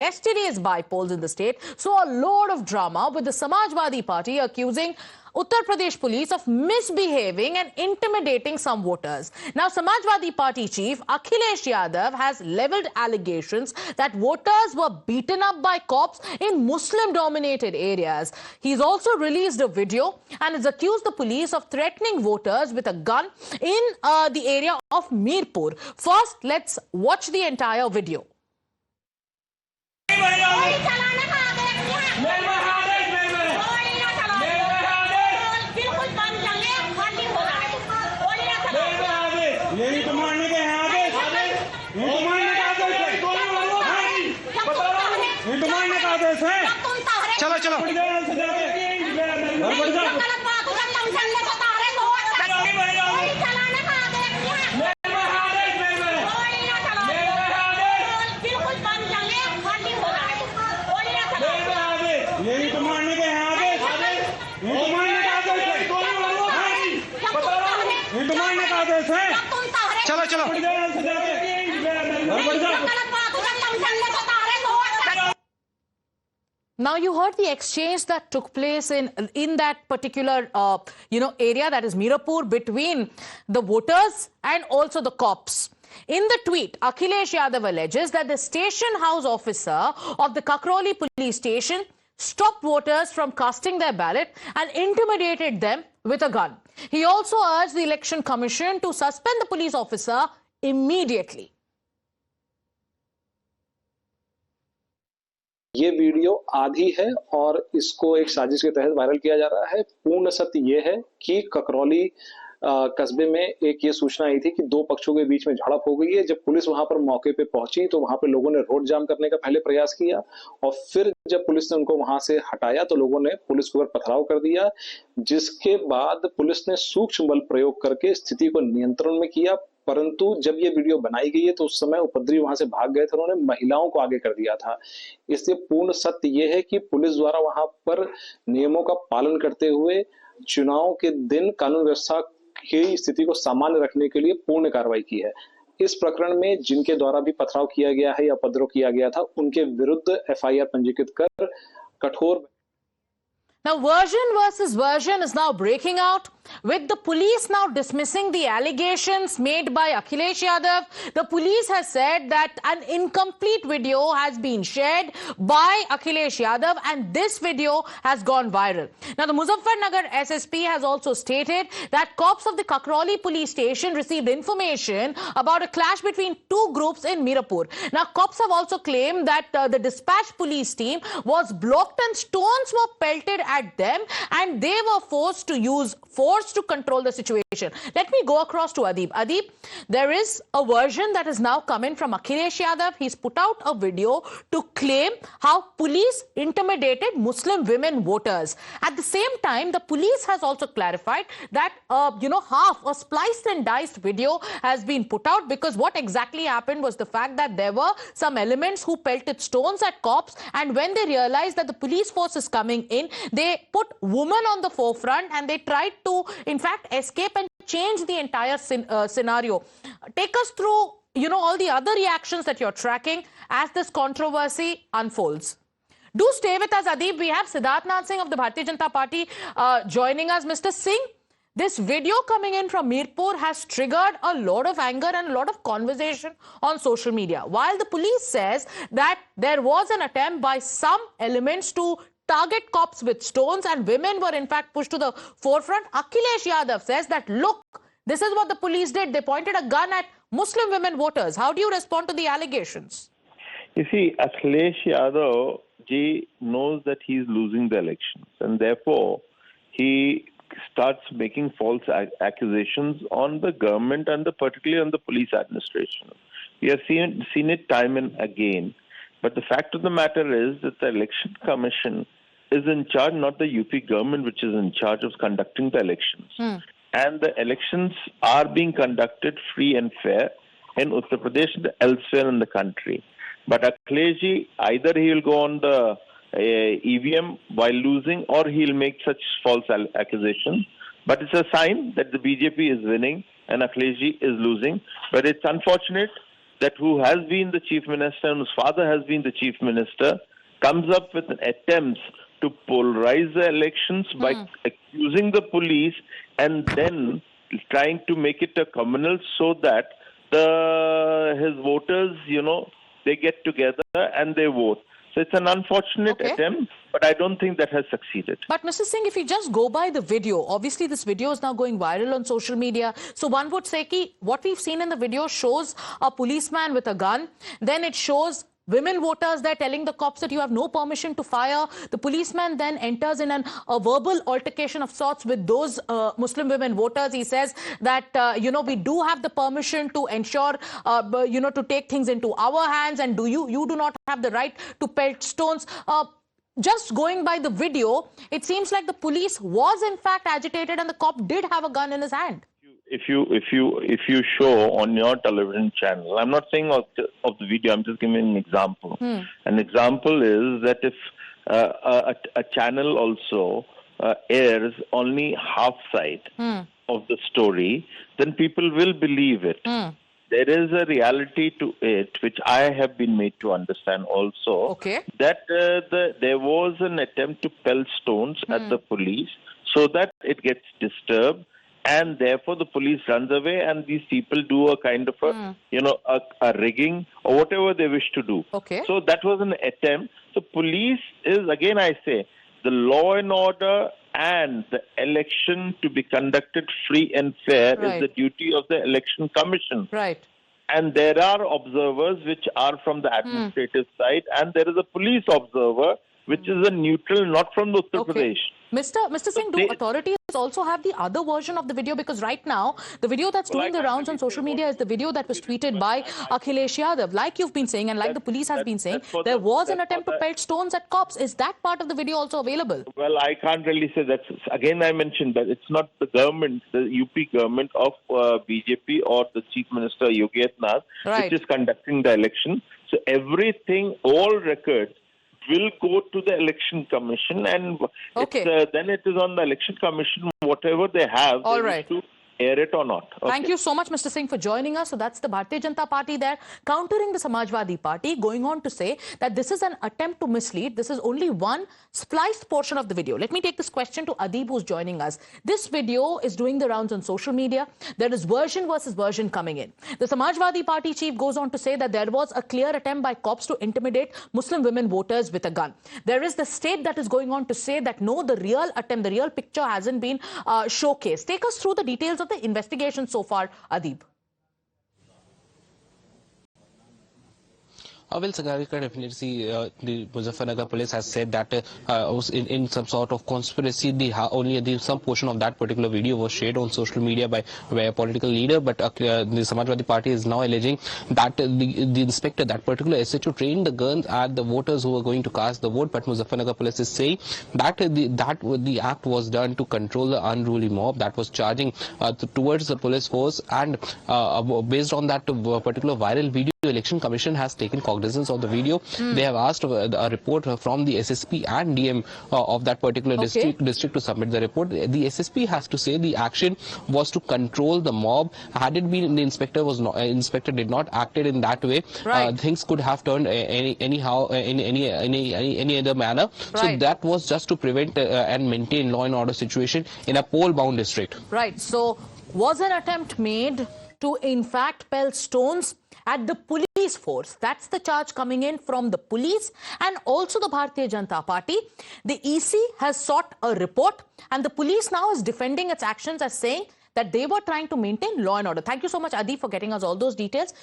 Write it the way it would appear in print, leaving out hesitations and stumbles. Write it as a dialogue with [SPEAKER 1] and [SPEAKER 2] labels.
[SPEAKER 1] yesterday's Bypolls in the state saw a load of drama with the Samajwadi party accusing Uttar Pradesh police of misbehaving and intimidating some voters. Now, Samajwadi party chief Akhilesh Yadav has leveled allegations that voters were beaten up by cops in Muslim-dominated areas. He's also released a video and has accused the police of threatening voters with a gun in the area of Mirpur. First, let's watch the entire video.
[SPEAKER 2] चलो चलो चलो चलो
[SPEAKER 1] Now, you heard the exchange that took place in that particular, area, that is Mirapur, between the voters and also the cops. In the tweet, Akhilesh Yadav alleges that the station house officer of the Kakroli police station stopped voters from casting their ballot and intimidated them with a gun. He also urged the Election Commission to suspend the police officer immediately.
[SPEAKER 3] ये video आधी है और इसको एक साजिश के तहत viral किया जा रहा है। पूर्ण सत्य ये है कि ककरौली कस्बे में एक ये सूचना आई थी कि दो पक्षों के बीच में झड़प हो गई है। जब पुलिस वहां पर मौके पे पहुंची तो वहां पे लोगों ने रोड जाम करने का पहले प्रयास किया और फिर जब पुलिस ने उनको वहां से हटाया तो लोगों ने पुलिस के ऊपर पथराव कर दिया, जिसके बाद पुलिस ने सूक्ष्म बल प्रयोग करके स्थिति को नियंत्रण में किया। परंतु जब ये वीडियो बनाई गई है तो उस समय उपद्रवी वहां से भाग गए थे, उन्होंने महिलाओं को आगे कर दिया था। इसलिए पूर्ण सत्य ये है कि पुलिस द्वारा वहां पर नियमों का पालन करते हुए चुनाव के दिन कानून व्यवस्था की स्थिति को सामान्य रखने के लिए पूर्ण कार्रवाई की है। इस प्रकरण में जिनके द्वारा भी पथराव किया गया है या उपद्रव किया गया था, उनके विरुद्ध एफआईआर पंजीकृत कर कठोर।
[SPEAKER 1] Now, version versus version is now breaking out, with the police now dismissing the allegations made by Akhilesh Yadav. The police has said that an incomplete video has been shared by Akhilesh Yadav and this video has gone viral. Now, the Muzaffarnagar SSP has also stated that cops of the Kakroli police station received information about a clash between two groups in Mirapur. Now, cops have also claimed that the dispatch police team was blocked and stones were pelted at them and they were forced to use force to control the situation. Let me go across to Adib. Adib, there is a version that has now come in from Akhilesh Yadav. He's put out a video to claim how police intimidated Muslim women voters. At the same time, the police has also clarified that, half a spliced and diced video has been put out, because what exactly happened was the fact that there were some elements who pelted stones at cops, and when they realized that the police force is coming in, they put women on the forefront and they tried to, in fact, escape and change the entire scenario. Take us through, all the other reactions that you're tracking as this controversy unfolds. Do stay with us, Adib. We have Siddharth Nath Singh of the Bharatiya Janata Party joining us. Mr. Singh, this video coming in from Mirpur has triggered a lot of anger and a lot of conversation on social media. While the police says that there was an attempt by some elements to target cops with stones and women were in fact pushed to the forefront, Akhilesh Yadav says that, look, this is what the police did. They pointed a gun at Muslim women voters. How do you respond to the allegations?
[SPEAKER 4] You see, Akhilesh Yadav ji knows that he is losing the elections, and therefore he starts making false accusations on the government and particularly on the police administration. We have seen it time and again. But the fact of the matter is that the Election Commission is in charge, not the UP government, which is in charge of conducting the elections. And the elections are being conducted free and fair in Uttar Pradesh and elsewhere in the country. But Akhilesh, either he will go on the EVM while losing, or he'll make such false accusations. But it's a sign that the BJP is winning and Akhilesh is losing. But it's unfortunate that who has been the chief minister and whose father has been the chief minister comes up with attempts to polarize the elections by accusing the police and then trying to make it a communal so that his voters, they get together and they vote. So it's an unfortunate attempt, but I don't think that has succeeded.
[SPEAKER 1] But Mr. Singh, if you just go by the video, obviously this video is now going viral on social media. So one would say that what we've seen in the video shows a policeman with a gun. Then it shows women voters there telling the cops that you have no permission to fire. The policeman then enters in a verbal altercation of sorts with those Muslim women voters. He says that, we do have the permission to ensure, to take things into our hands, and you do not have the right to pelt stones. Just going by the video, it seems like the police was in fact agitated and the cop did have a gun in his hand.
[SPEAKER 4] If you show on your television channel, I'm not saying of the video, I'm just giving an example. An example is that if a channel also airs only half side of the story, then people will believe it. There is a reality to it, which I have been made to understand also, that there was an attempt to pelt stones at the police so that it gets disturbed. And therefore, the police runs away, and these people do a kind of a rigging or whatever they wish to do. So that was an attempt. So police is, again, I say, the law and order and the election to be conducted free and fair is the duty of the election commission. And there are observers which are from the administrative side, and there is a police observer which is a neutral, not from Uttar Pradesh.
[SPEAKER 1] Mr. Singh, do authorities also have the other version of the video? Because right now, the video that's doing the rounds on social media is the video that was tweeted by Akhilesh Yadav. Like you've been saying and like the police has been saying, there was an attempt to pelt stones at cops. Is that part of the video also available?
[SPEAKER 4] Well, I can't really say that. Again, I mentioned that it's not the government, the UP government of BJP or the Chief Minister Yogi Adityanath, which is conducting the election. So everything, all records, will go to the election commission, and then it is on the election commission, whatever they have, to air it or not.
[SPEAKER 1] Thank you so much, Mr. Singh, for joining us. So that's the Bharatiya Janata Party there, countering the Samajwadi Party, going on to say that this is an attempt to mislead. This is only one spliced portion of the video. Let me take this question to Adib, who's joining us. This video is doing the rounds on social media. There is version versus version coming in. The Samajwadi Party chief goes on to say that there was a clear attempt by cops to intimidate Muslim women voters with a gun. There is the state that is going on to say that no, the real attempt, the real picture hasn't been showcased. Take us through the details of the investigation so far, Adib.
[SPEAKER 5] Well, Sagarika, definitely see, the Muzaffarnagar police has said that in some sort of conspiracy, only some portion of that particular video was shared on social media by a political leader. But the Samajwadi Party is now alleging that the inspector, that particular SHO, trained the guns at the voters who were going to cast the vote. But Muzaffarnagar police is saying that the act was done to control the unruly mob that was charging towards the police force. And based on that particular viral video, the Election Commission has taken cognizance of the video. They have asked a report from the SSP and DM of that particular district to submit the report. The SSP has to say the action was to control the mob. Had it been the inspector did not acted in that way, things could have turned any other manner. So that was just to prevent and maintain law and order situation in a poll-bound district.
[SPEAKER 1] So was an attempt made to in fact pelt stones at the police force? That's the charge coming in from the police and also the Bharatiya Janata Party. The EC has sought a report, and the police now is defending its actions as saying that they were trying to maintain law and order. Thank you so much, Adi, for getting us all those details.